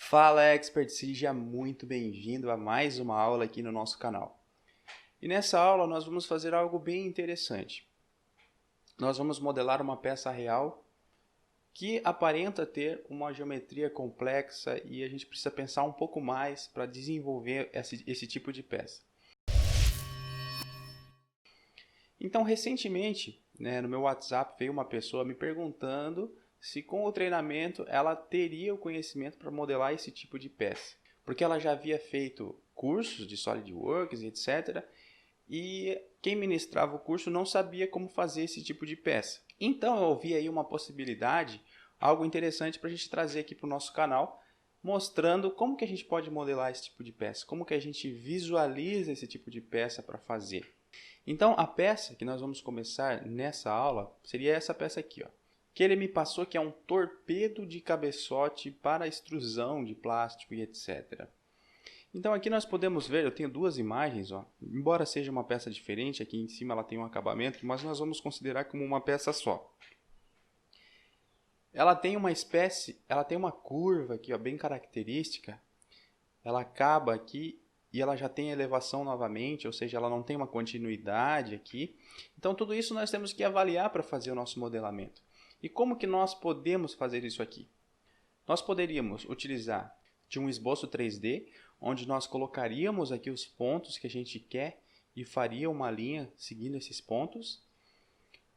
Fala Expert, seja muito bem-vindo a mais uma aula aqui no nosso canal. E nessa aula nós vamos fazer algo bem interessante. Nós vamos modelar uma peça real que aparenta ter uma geometria complexa e a gente precisa pensar um pouco mais para desenvolver esse tipo de peça. Então, recentemente, no meu WhatsApp veio uma pessoa me perguntando se com o treinamento ela teria o conhecimento para modelar esse tipo de peça. Porque ela já havia feito cursos de SolidWorks, etc. E quem ministrava o curso não sabia como fazer esse tipo de peça. Então eu vi aí uma possibilidade, algo interessante para a gente trazer aqui para o nosso canal, mostrando como que a gente pode modelar esse tipo de peça, como que a gente visualiza esse tipo de peça para fazer. Então, a peça que nós vamos começar nessa aula seria essa peça aqui, ó, que ele me passou que é um torpedo de cabeçote para extrusão de plástico e etc. Então, aqui nós podemos ver, eu tenho duas imagens, ó, embora seja uma peça diferente, aqui em cima ela tem um acabamento, mas nós vamos considerar como uma peça só. Ela tem uma curva aqui, ó, bem característica, ela acaba aqui e ela já tem elevação novamente, ou seja, ela não tem uma continuidade aqui. Então, tudo isso nós temos que avaliar para fazer o nosso modelamento. E como que nós podemos fazer isso aqui? Nós poderíamos utilizar de um esboço 3D, onde nós colocaríamos aqui os pontos que a gente quer e faria uma linha seguindo esses pontos.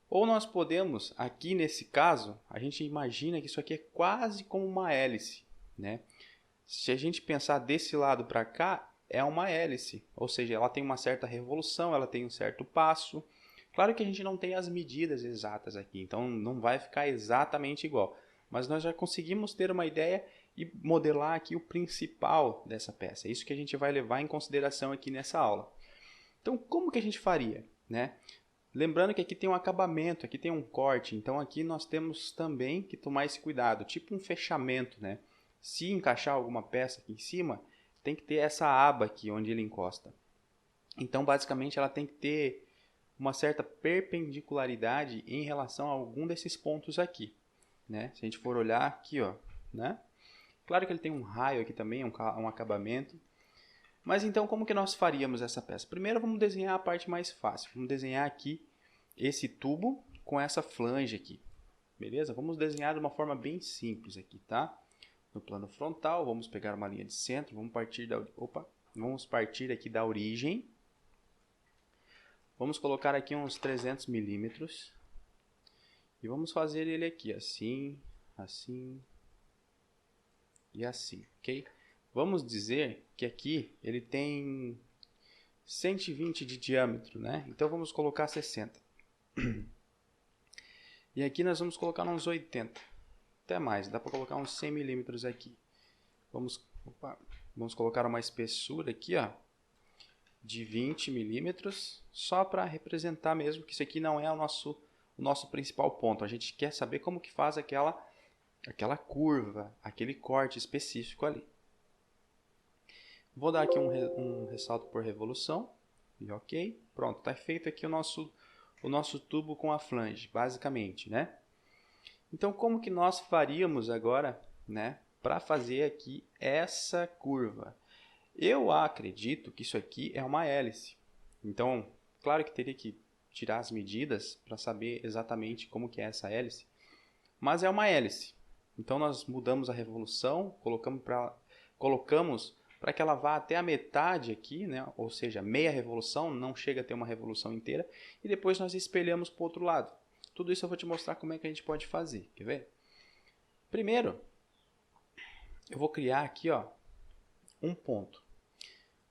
Ou nós podemos, aqui nesse caso, a gente imagina que isso aqui é quase como uma hélice, né? Se a gente pensar desse lado para cá, é uma hélice, ou seja, ela tem uma certa revolução, ela tem um certo passo. Claro que a gente não tem as medidas exatas aqui, então não vai ficar exatamente igual. Mas nós já conseguimos ter uma ideia e modelar aqui o principal dessa peça. É isso que a gente vai levar em consideração aqui nessa aula. Então, como que a gente faria, né? Lembrando que aqui tem um acabamento, aqui tem um corte, então aqui nós temos também que tomar esse cuidado, tipo um fechamento, né? Se encaixar alguma peça aqui em cima, tem que ter essa aba aqui onde ele encosta. Então, basicamente, ela tem que ter uma certa perpendicularidade em relação a algum desses pontos aqui, né? Se a gente for olhar aqui, ó, né? Claro que ele tem um raio aqui também, um acabamento. Mas então, como que nós faríamos essa peça? Primeiro, vamos desenhar a parte mais fácil. Vamos desenhar aqui esse tubo com essa flange aqui. Beleza? Vamos desenhar de uma forma bem simples aqui, tá? No plano frontal, vamos pegar uma linha de centro, vamos partir aqui da origem. Vamos colocar aqui uns 300 milímetros. E vamos fazer ele aqui, assim, assim e assim, ok? Vamos dizer que aqui ele tem 120 de diâmetro, né? Então vamos colocar 60. E aqui nós vamos colocar uns 80. Até mais, dá para colocar uns 100 milímetros aqui. Vamos colocar uma espessura aqui, ó, de 20 milímetros, só para representar mesmo que isso aqui não é o nosso principal ponto. A gente quer saber como que faz aquela curva, aquele corte específico ali. Vou dar aqui um ressalto por revolução. E ok. Pronto, está feito aqui o nosso tubo com a flange, basicamente, né? Então, como que nós faríamos agora, né, para fazer aqui essa curva? Eu acredito que isso aqui é uma hélice. Então, claro que teria que tirar as medidas para saber exatamente como que é essa hélice, mas é uma hélice. Então, nós mudamos a revolução, colocamos para que ela vá até a metade aqui, né? Ou seja, meia revolução, não chega a ter uma revolução inteira, e depois nós espelhamos para o outro lado. Tudo isso eu vou te mostrar como é que a gente pode fazer, quer ver? Primeiro, eu vou criar aqui, ó, um ponto.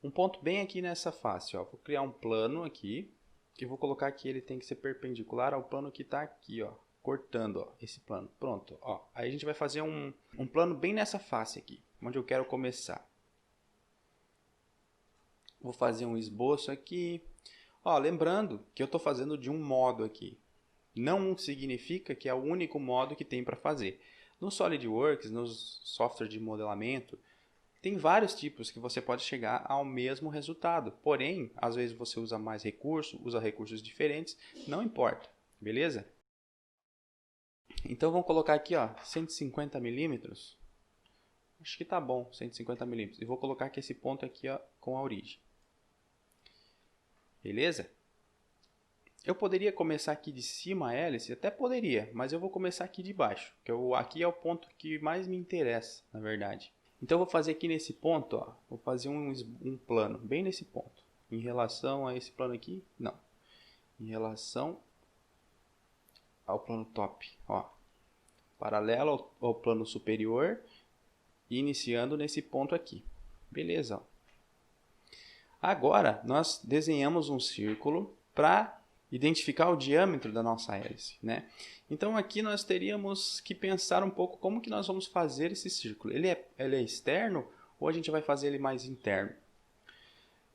Um ponto bem aqui nessa face, ó. Vou criar um plano aqui, e vou colocar que ele tem que ser perpendicular ao plano que está aqui, ó, cortando, ó, esse plano. Pronto, ó. Aí a gente vai fazer um plano bem nessa face aqui, onde eu quero começar. Vou fazer um esboço aqui. Ó, lembrando que eu estou fazendo de um modo aqui. Não significa que é o único modo que tem para fazer. No SolidWorks, nos softwares de modelamento, tem vários tipos que você pode chegar ao mesmo resultado. Porém, às vezes você usa mais recurso, usa recursos diferentes, não importa, beleza? Então vamos colocar aqui, ó, 150 milímetros Acho que tá bom, 150 milímetros. E vou colocar aqui esse ponto aqui, ó, com a origem. Beleza? Eu poderia começar aqui de cima a hélice, até poderia, mas eu vou começar aqui de baixo, que aqui é o ponto que mais me interessa, na verdade. Então eu vou fazer aqui nesse ponto, ó, vou fazer um plano, bem nesse ponto. Em relação a esse plano aqui, não. Em relação ao plano top, ó. Paralelo ao plano superior e iniciando nesse ponto aqui. Beleza, ó. Agora nós desenhamos um círculo para identificar o diâmetro da nossa hélice, né? Então aqui nós teríamos que pensar um pouco como que nós vamos fazer esse círculo. Ele é externo ou a gente vai fazer ele mais interno?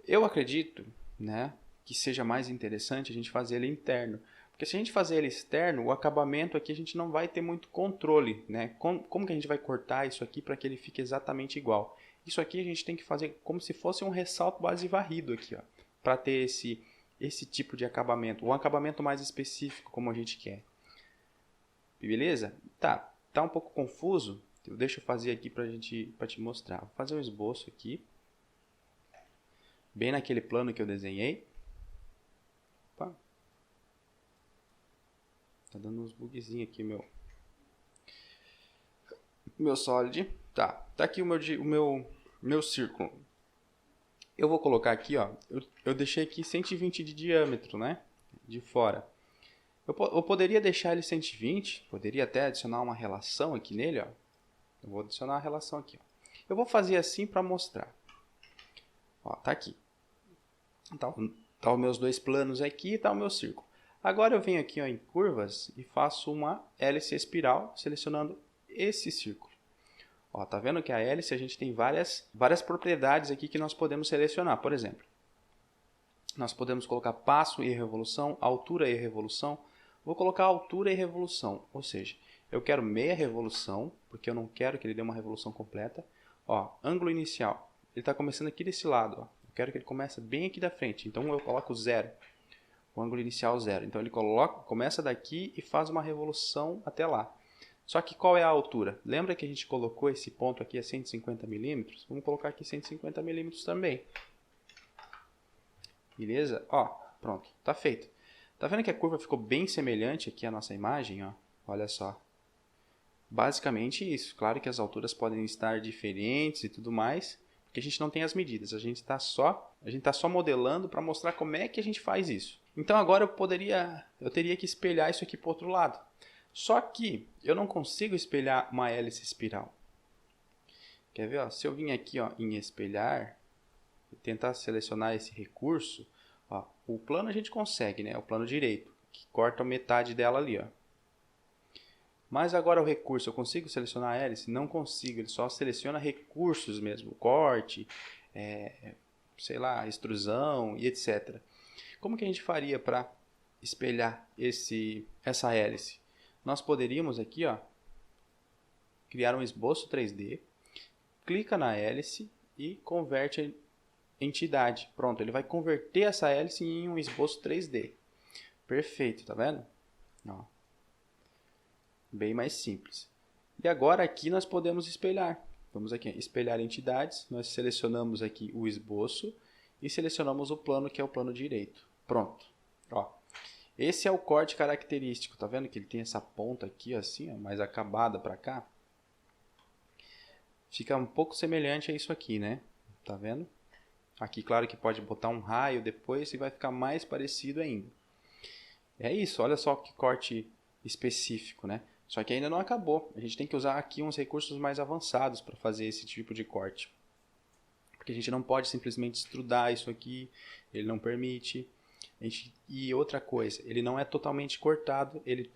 Eu acredito, né, que seja mais interessante a gente fazer ele interno. Porque se a gente fazer ele externo, o acabamento aqui a gente não vai ter muito controle, né? Como que a gente vai cortar isso aqui para que ele fique exatamente igual? Isso aqui a gente tem que fazer como se fosse um ressalto base varrido aqui, ó, para ter esse tipo de acabamento, um acabamento mais específico como a gente quer. Beleza? Tá um pouco confuso? Deixa eu fazer aqui para te mostrar. Vou fazer um esboço aqui, bem naquele plano que eu desenhei. Opa. Tá dando uns bugzinhos aqui, meu Solid. Tá aqui o meu círculo. Eu vou colocar aqui, ó, eu deixei aqui 120 de diâmetro, né, de fora. Eu poderia deixar ele 120, poderia até adicionar uma relação aqui nele, ó. Eu vou adicionar uma relação aqui, ó. Eu vou fazer assim para mostrar. Ó, tá aqui. Tá os meus dois planos aqui e tá o meu círculo. Agora eu venho aqui, ó, em curvas e faço uma hélice espiral, selecionando esse círculo. Ó, tá vendo que a hélice a gente tem várias propriedades aqui que nós podemos selecionar. Por exemplo, nós podemos colocar passo e revolução, altura e revolução. Vou colocar altura e revolução, ou seja, eu quero meia revolução, porque eu não quero que ele dê uma revolução completa. Ó, ângulo inicial, ele está começando aqui desse lado, ó. Eu quero que ele comece bem aqui da frente, então eu coloco 0. O ângulo inicial 0. Então ele começa daqui e faz uma revolução até lá. Só que qual é a altura? Lembra que a gente colocou esse ponto aqui a 150 milímetros? Vamos colocar aqui 150 milímetros também. Beleza? Ó, pronto, tá feito. Tá vendo que a curva ficou bem semelhante aqui à nossa imagem? Ó? Olha só. Basicamente isso. Claro que as alturas podem estar diferentes e tudo mais, porque a gente não tem as medidas. A gente tá só modelando para mostrar como é que a gente faz isso. Então agora eu teria que espelhar isso aqui para o outro lado. Só que eu não consigo espelhar uma hélice espiral. Quer ver? Ó? Se eu vim aqui, ó, em espelhar e tentar selecionar esse recurso, ó, o plano a gente consegue, né? O plano direito, que corta metade dela ali, ó. Mas agora o recurso, eu consigo selecionar a hélice? Não consigo, ele só seleciona recursos mesmo, corte, sei lá, extrusão e etc. Como que a gente faria para espelhar essa hélice? Nós poderíamos aqui, ó, criar um esboço 3D, clica na hélice e converte a entidade. Pronto, ele vai converter essa hélice em um esboço 3D. Perfeito, tá vendo? Ó, bem mais simples. E agora aqui nós podemos espelhar. Vamos aqui, espelhar entidades. Nós selecionamos aqui o esboço e selecionamos o plano, que é o plano direito. Pronto. Ó, esse é o corte característico. Tá vendo que ele tem essa ponta aqui, assim, ó, mais acabada para cá? Fica um pouco semelhante a isso aqui, né? Tá vendo? Aqui, claro que pode botar um raio depois e vai ficar mais parecido ainda. É isso, olha só que corte específico, né? Só que ainda não acabou. A gente tem que usar aqui uns recursos mais avançados para fazer esse tipo de corte. Porque a gente não pode simplesmente extrudar isso aqui, ele não permite. E outra coisa, ele não é totalmente cortado, ele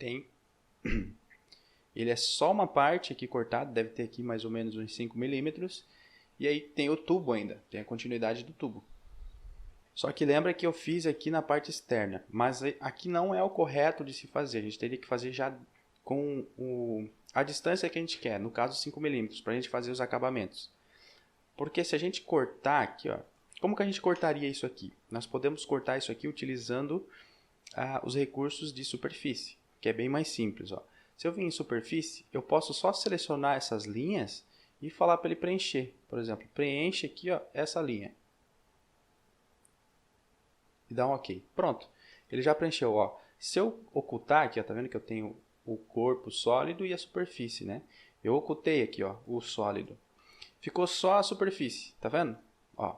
é só uma parte aqui cortada, deve ter aqui mais ou menos uns 5 milímetros. E aí tem o tubo ainda, tem a continuidade do tubo. Só que lembra que eu fiz aqui na parte externa, mas aqui não é o correto de se fazer. A gente teria que fazer já com a distância que a gente quer, no caso 5 milímetros, para a gente fazer os acabamentos. Porque se a gente cortar aqui, ó, como que a gente cortaria isso aqui? Nós podemos cortar isso aqui utilizando os recursos de superfície, que é bem mais simples. Ó. Se eu vim em superfície, eu posso só selecionar essas linhas e falar para ele preencher. Por exemplo, preenche aqui, ó, essa linha. E dá um OK. Pronto. Ele já preencheu, ó. Se eu ocultar aqui, ó, tá vendo que eu tenho o corpo sólido e a superfície, né? Eu ocultei aqui, ó, o sólido. Ficou só a superfície, tá vendo? Ó.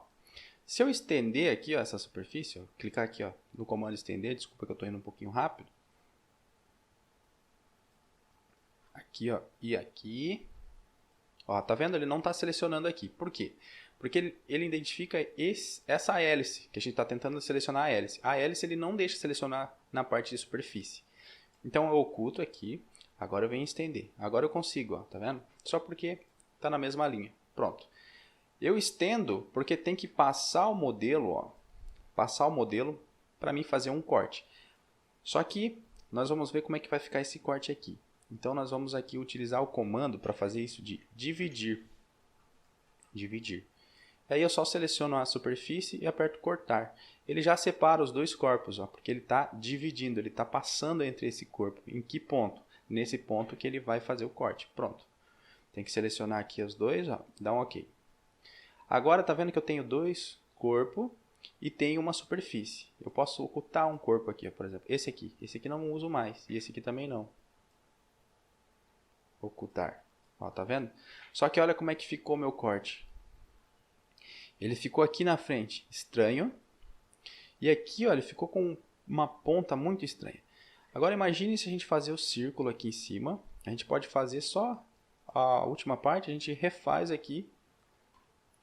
Se eu estender aqui, ó, essa superfície, ó, clicar aqui, ó, no comando estender, desculpa que eu estou indo um pouquinho rápido. Aqui, ó, e aqui. Ó, tá vendo? Ele não está selecionando aqui. Por quê? Porque ele identifica essa hélice, que a gente está tentando selecionar a hélice. A hélice ele não deixa selecionar na parte de superfície. Então eu oculto aqui, agora eu venho estender. Agora eu consigo, ó, tá vendo? Só porque está na mesma linha. Pronto. Eu estendo porque tem que passar o modelo, ó, passar o modelo para mim fazer um corte. Só que nós vamos ver como é que vai ficar esse corte aqui. Então nós vamos aqui utilizar o comando para fazer isso de dividir. Dividir. Aí eu só seleciono a superfície e aperto cortar. Ele já separa os dois corpos, ó, porque ele está dividindo, ele está passando entre esse corpo. Em que ponto? Nesse ponto que ele vai fazer o corte. Pronto. Tem que selecionar aqui os dois, ó, dá um OK. Agora tá vendo que eu tenho dois corpos e tenho uma superfície. Eu posso ocultar um corpo aqui, ó, por exemplo. Esse aqui não uso mais e esse aqui também não. Ocultar. Ó, tá vendo? Só que olha como é que ficou meu corte. Ele ficou aqui na frente, estranho. E aqui, ó, ele ficou com uma ponta muito estranha. Agora imagine se a gente fazer o círculo aqui em cima. A gente pode fazer só a última parte, a gente refaz aqui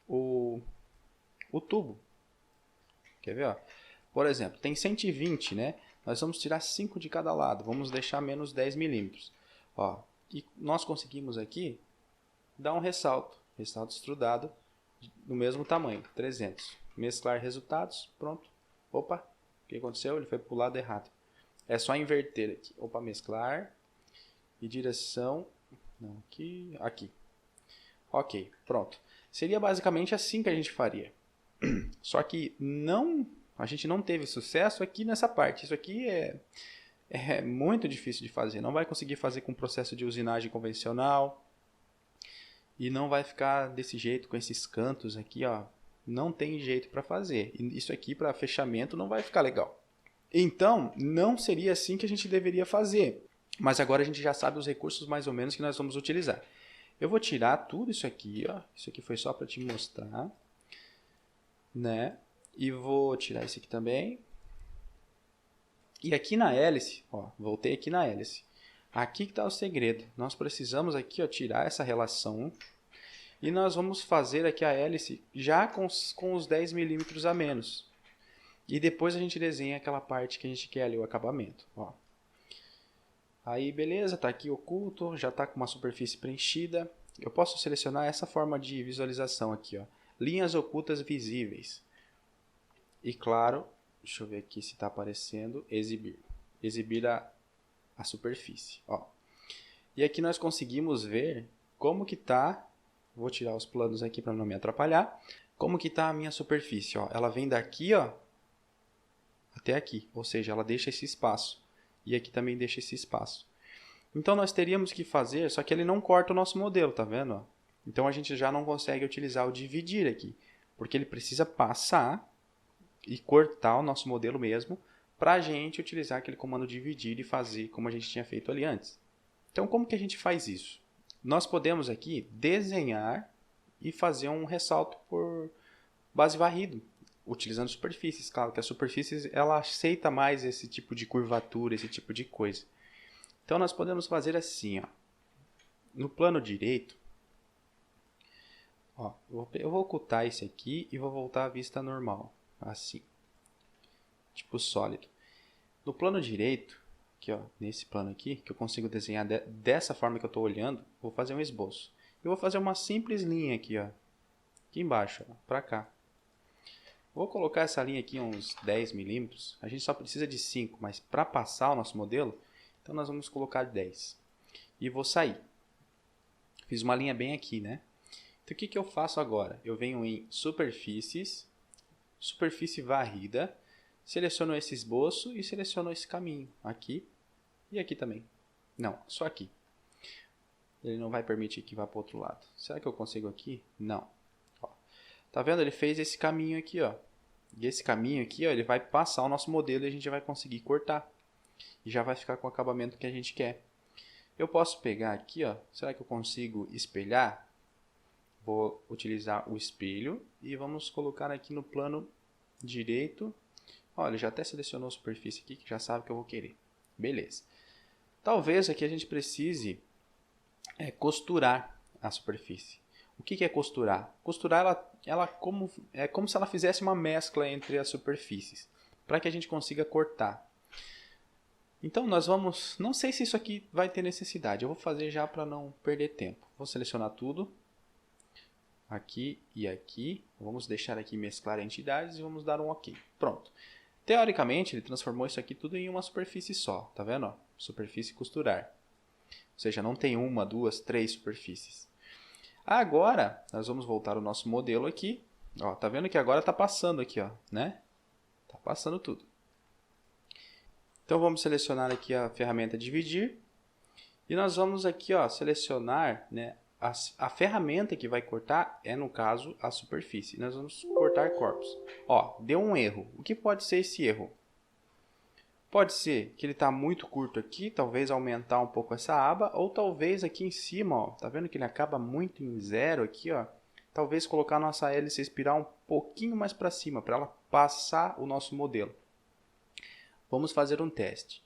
o tubo. Quer ver? Ó? Por exemplo, tem 120, né? Nós vamos tirar 5 de cada lado. Vamos deixar menos 10 milímetros. Ó, e nós conseguimos aqui dar um ressalto. Ressalto extrudado do mesmo tamanho, 300. Mesclar resultados, pronto. Opa, o que aconteceu? Ele foi para o lado errado. É só inverter aqui. Opa, mesclar. E direção... Não, aqui. Aqui. Ok, pronto. Seria basicamente assim que a gente faria. Só que a gente não teve sucesso aqui nessa parte. Isso aqui é muito difícil de fazer. Não vai conseguir fazer com processo de usinagem convencional. E não vai ficar desse jeito com esses cantos aqui, ó. Não tem jeito para fazer. E isso aqui para fechamento não vai ficar legal. Então, não seria assim que a gente deveria fazer. Mas agora a gente já sabe os recursos mais ou menos que nós vamos utilizar. Eu vou tirar tudo isso aqui, ó. Isso aqui foi só para te mostrar, né? E vou tirar esse aqui também. E aqui na hélice, ó, voltei aqui na hélice. Aqui que está o segredo. Nós precisamos aqui, ó, tirar essa relação e nós vamos fazer aqui a hélice já com os 10 milímetros a menos. E depois a gente desenha aquela parte que a gente quer ali, o acabamento. Ó. Aí beleza, está aqui oculto, já está com uma superfície preenchida. Eu posso selecionar essa forma de visualização aqui, ó. Linhas ocultas visíveis. E claro, deixa eu ver aqui se está aparecendo, exibir. Exibir a superfície. Ó. E aqui nós conseguimos ver como que está, vou tirar os planos aqui para não me atrapalhar, como que está a minha superfície. Ó. Ela vem daqui, ó, até aqui, ou seja, ela deixa esse espaço. E aqui também deixa esse espaço. Então nós teríamos que fazer, só que ele não corta o nosso modelo, tá vendo? Ó? Então a gente já não consegue utilizar o dividir aqui, porque ele precisa passar e cortar o nosso modelo mesmo, para a gente utilizar aquele comando dividir e fazer como a gente tinha feito ali antes. Então, como que a gente faz isso? Nós podemos aqui desenhar e fazer um ressalto por base varrido, utilizando superfícies. Claro que a superfície ela aceita mais esse tipo de curvatura, esse tipo de coisa. Então, nós podemos fazer assim, ó. No plano direito, ó, eu vou ocultar esse aqui e vou voltar à vista normal, assim. Tipo sólido. No plano direito, aqui, ó, nesse plano aqui, que eu consigo desenhar dessa forma que eu estou olhando, vou fazer um esboço. Eu vou fazer uma simples linha aqui, ó, aqui embaixo, para cá. Vou colocar essa linha aqui uns 10 milímetros. A gente só precisa de 5, mas para passar o nosso modelo, então nós vamos colocar 10. E vou sair. Fiz uma linha bem aqui, né? Então o que eu faço agora? Eu venho em superfícies, superfície varrida, seleciono esse esboço e seleciono esse caminho aqui e aqui também. Não, só aqui. ele não vai permitir que vá para o outro lado. Será que eu consigo aqui? Não. Ó, tá vendo? Ele fez esse caminho aqui, ó. E esse caminho aqui, ó, ele vai passar o nosso modelo e a gente vai conseguir cortar. E já vai ficar com o acabamento que a gente quer. Eu posso pegar aqui, ó. Será que eu consigo espelhar? Vou utilizar o espelho e vamos colocar aqui no plano direito. Olha, já até selecionou a superfície aqui, que já sabe que eu vou querer. Beleza. Talvez aqui a gente precise costurar a superfície. O que é costurar? Costurar é como se ela fizesse uma mescla entre as superfícies, para que a gente consiga cortar. Então nós vamos, não sei se isso aqui vai ter necessidade, eu vou fazer já para não perder tempo. Vou selecionar tudo, aqui e aqui, vamos deixar aqui mesclar entidades e vamos dar um OK. Pronto. Teoricamente ele transformou isso aqui tudo em uma superfície só, tá vendo? Ó? Superfície costurar. Ou seja, não tem uma, duas, três superfícies. Agora, nós vamos voltar ao nosso modelo aqui. Ó, tá vendo que agora está passando aqui, ó, né? Tá passando tudo. Então, vamos selecionar aqui a ferramenta dividir. E nós vamos aqui, ó, selecionar, né, a ferramenta que vai cortar é, no caso, a superfície. Nós vamos cortar corpos. Ó, deu um erro. O que pode ser esse erro? Pode ser que ele está muito curto aqui, talvez aumentar um pouco essa aba, ou talvez aqui em cima, ó, tá vendo que ele acaba muito em zero aqui, ó? Talvez colocar a nossa hélice espiral um pouquinho mais para cima, para ela passar o nosso modelo. Vamos fazer um teste.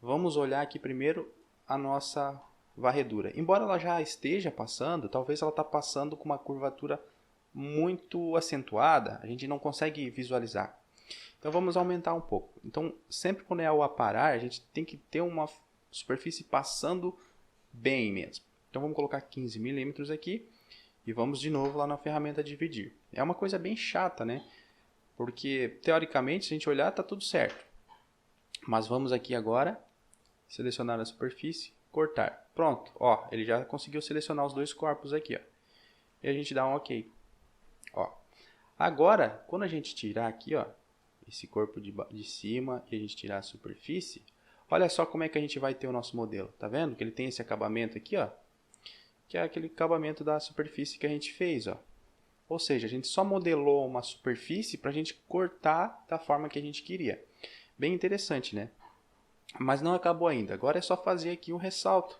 Vamos olhar aqui primeiro a nossa varredura. Embora ela já esteja passando, talvez ela está passando com uma curvatura muito acentuada, a gente não consegue visualizar. Então vamos aumentar um pouco. Então sempre quando é ao aparar, a gente tem que ter uma superfície passando bem mesmo. Então vamos colocar 15 milímetros aqui e vamos de novo lá na ferramenta dividir. É uma coisa bem chata, né? Porque teoricamente, se a gente olhar, está tudo certo. Mas vamos aqui agora, selecionar a superfície, cortar. Pronto, ó, ele já conseguiu selecionar os dois corpos aqui, ó. E a gente dá um OK. Ó. Agora, quando a gente tirar aqui, ó, esse corpo de cima e a gente tirar a superfície, olha só como é que a gente vai ter o nosso modelo. Tá vendo que ele tem esse acabamento aqui, ó, que é aquele acabamento da superfície que a gente fez, ó. Ou seja, a gente só modelou uma superfície para a gente cortar da forma que a gente queria. Bem interessante, né? Mas não acabou ainda. Agora é só fazer aqui um ressalto.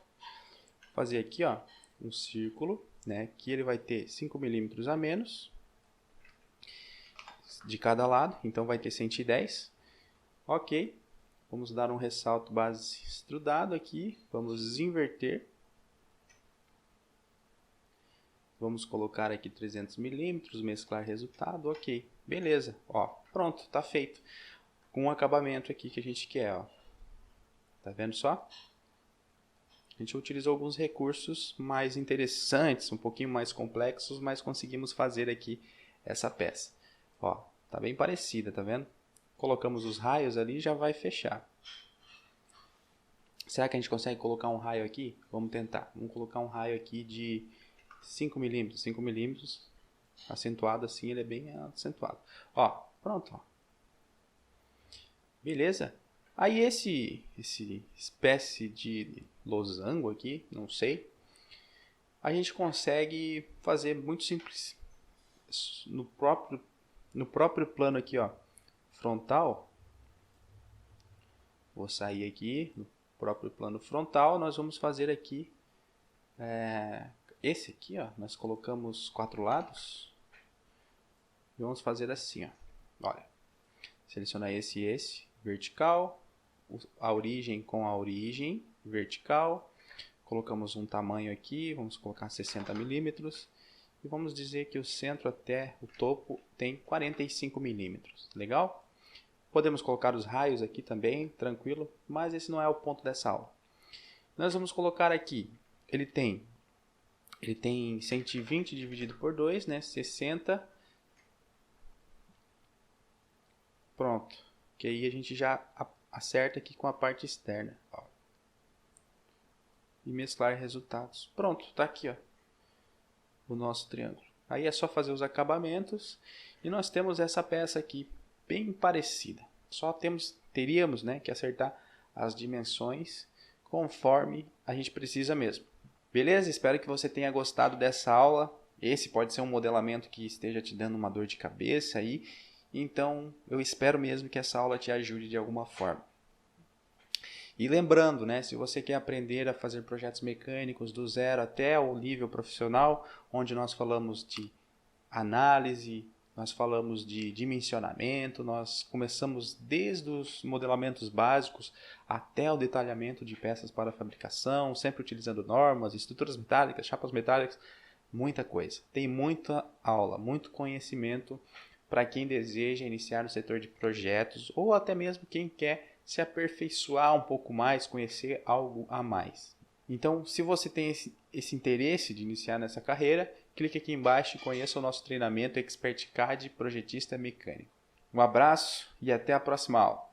Fazer aqui, ó, um círculo, né, que ele vai ter 5 milímetros a menos de cada lado, então vai ter 110. OK. Vamos dar um ressalto base extrudado aqui, vamos inverter. Vamos colocar aqui 300 milímetros, mesclar resultado, OK. Beleza, ó, pronto, está feito. Com o acabamento aqui que a gente quer, ó. Tá vendo só? A gente utilizou alguns recursos mais interessantes, um pouquinho mais complexos, mas conseguimos fazer aqui essa peça. Ó, tá bem parecida, tá vendo? Colocamos os raios ali e já vai fechar. Será que a gente consegue colocar um raio aqui? Vamos tentar. Vamos colocar um raio aqui de 5 milímetros. 5 milímetros, acentuado assim, ele é bem acentuado. Ó, pronto, ó. Beleza? Aí esse espécie de losango aqui, não sei, a gente consegue fazer muito simples. No próprio plano aqui, ó, frontal, vou sair aqui, no próprio plano frontal, nós vamos fazer aqui, esse aqui, ó, nós colocamos 4 lados, e vamos fazer assim, ó, olha, selecionar esse e esse, vertical, a origem com a origem, vertical, colocamos um tamanho aqui, vamos colocar 60 milímetros, e vamos dizer que o centro até o topo tem 45 milímetros, legal? Podemos colocar os raios aqui também, tranquilo, mas esse não é o ponto dessa aula. Nós vamos colocar aqui, ele tem 120 dividido por 2, né, 60, pronto, que aí a gente já acerta aqui com a parte externa, ó. E mesclar resultados. Pronto, tá aqui, ó, o nosso triângulo. Aí é só fazer os acabamentos e nós temos essa peça aqui bem parecida. Só teríamos, né, que acertar as dimensões conforme a gente precisa mesmo. Beleza? Espero que você tenha gostado dessa aula. Esse pode ser um modelamento que esteja te dando uma dor de cabeça aí. Então, eu espero mesmo que essa aula te ajude de alguma forma. E lembrando, né, se você quer aprender a fazer projetos mecânicos do zero até o nível profissional, onde nós falamos de análise, nós falamos de dimensionamento, nós começamos desde os modelamentos básicos até o detalhamento de peças para fabricação, sempre utilizando normas, estruturas metálicas, chapas metálicas, muita coisa. Tem muita aula, muito conhecimento para quem deseja iniciar no setor de projetos ou até mesmo quem quer se aperfeiçoar um pouco mais, conhecer algo a mais. Então, se você tem esse interesse de iniciar nessa carreira, clique aqui embaixo e conheça o nosso treinamento Expert CAD Projetista Mecânico. Um abraço e até a próxima aula.